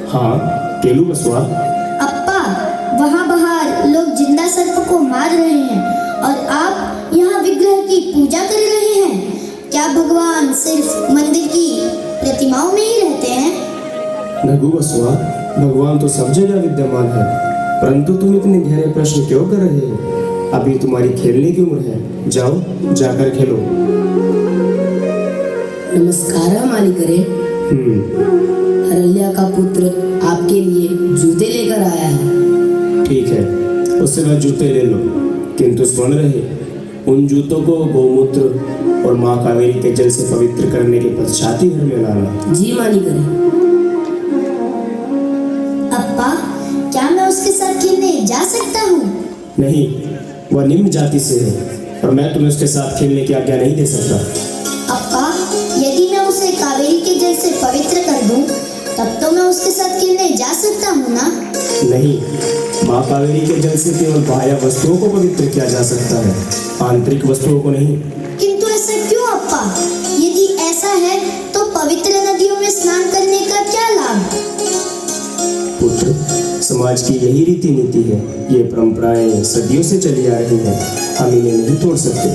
हाँ केलू बसवा। अप्पा, वहाँ बाहर लोग जिंदा सर्प को मार रहे हैं और आप यहाँ विग्रह की पूजा कर रहे हैं। क्या भगवान सिर्फ मंदिर की प्रतिमाओं में ही रहते हैं? नगु बसवा, भगवान तो सब जगह विद्यमान है, परंतु तुम इतने गहरे प्रश्न क्यों कर रहे हो? अभी तुम्हारी खेलने की उम्र है, जाओ जाकर खेलो। नमस्कार मालिकरे। हरल्या का पुत्र आपके लिए जूते लेकर आया है। ठीक है, उससे वह जूते ले लो, किंतु स्मरण रहे उन जूतों को गौमूत्र और माँ कावेरी के जल से पवित्र करने के पश्चात ही घर में लाना। जी मालिकरे। अप्पा, क्या मैं उसके साथ खेलने जा सकता हूँ? नहीं, वह निम्न जाति से है और मैं तुम्हें उसके साथ खेलने की आज्ञा नहीं दे सकता। अप्पा, यदि मैं उसे कावेरी के जल से पवित्र कर दूं, तब तो मैं उसके साथ खेलने जा सकता हूँ ना? नहीं, माँ कावेरी के जल से केवल बाह्य वस्तुओं को पवित्र किया जा सकता है, आंतरिक वस्तुओं को नहीं। किंतु ऐसा क्यों अप्पा? यदि ऐसा है तो पवित्र नदियों में स्नान करने का क्या लाभ? पुत्र, समाज की यही रीति नीति है, ये परंपराएं सदियों से चली आ रही हैं, हम इन्हें नहीं तोड़ सकते।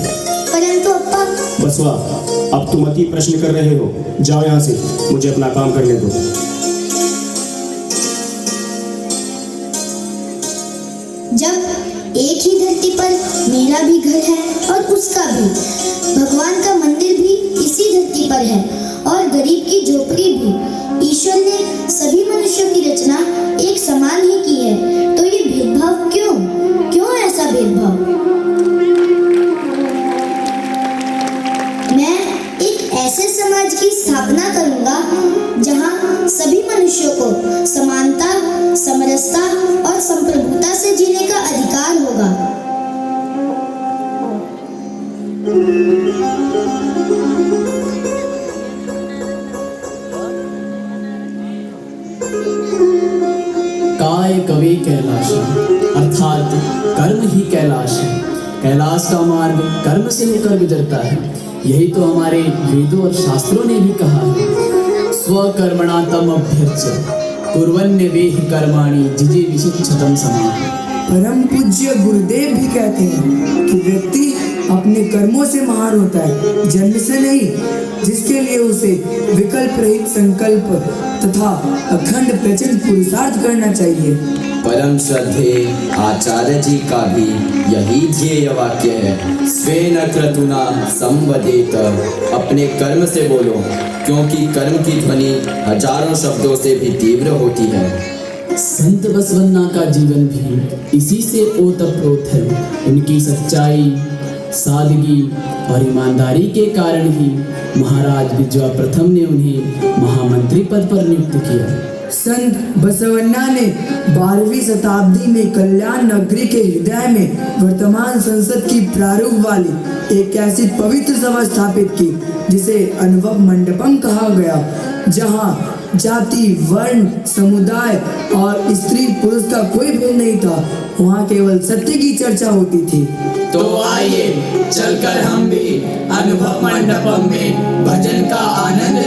परंतु अप्पा। बसवा, अब तुम अति प्रश्न कर रहे हो, जाओ यहाँ से, मुझे अपना काम करने दो। जब एक ही धरती पर मेरा भी घर है और उसका भी, भगवान का मंदिर भी इसी धरती पर है और गरीब की झोपड़ी भी, ईश्वर ने सभी मनुष्यों की रचना एक समान ही की है, तो ये भेदभाव क्यों? क्यों ऐसा भेदभाव? मैं एक ऐसे समाज की स्थापना करूंगा जहां सभी मनुष्यों को समानता, समरसता और संप्रभुता से जीने का अधिकार होगा। काय कवे कैलाश, अर्थात कर्म ही कैलाश है। कैलाश का मार्ग कर्म से होकर गुजरता है, यही तो हमारे वेदों और शास्त्रों ने भी कहा है। स्वकर्मणा तम अभ्यर्च्य कुर्वन्य वेह कर्माणि जिजे विशिक्षतम समान। परम पूज्य गुरुदेव भी कहते हैं कि व्यक्ति अपने कर्मों से महान होता है, जन्म से नहीं, जिसके लिए उसे विकल्प रहित संकल्प तथा अखंड प्रचंड पुरुषार्थ करना चाहिए। परम श्रद्धे आचार्य जी का भी यही ध्येय वाक्य है, स्वेन क्रतुना संवदेत, अपने कर्म से बोलो, क्योंकि कर्म की ध्वनि हजारों शब्दों से भी तीव्र होती है। संत बसवन्ना का जीवन भी इसी से ओतप्रोत है। उनकी सच्चाई, सादगी और ईमानदारी के कारण ही महाराज विजय प्रथम ने उन्हें महामंत्री पद पर नियुक्त किया। संत बसवन्ना ने 12वीं शताब्दी में कल्याण नगरी के हृदय में वर्तमान संसद की प्रारूप वाली एक ऐसी पवित्र सभा स्थापित की जिसे अनुभव मंडपम कहा गया, जहां जाति, वर्ण, समुदाय और स्त्री पुरुष का कोई भेद नहीं था। वहाँ केवल सत्य की चर्चा होती थी। तो आइए चलकर हम भी अनुभव मंडपम में भजन का आनंद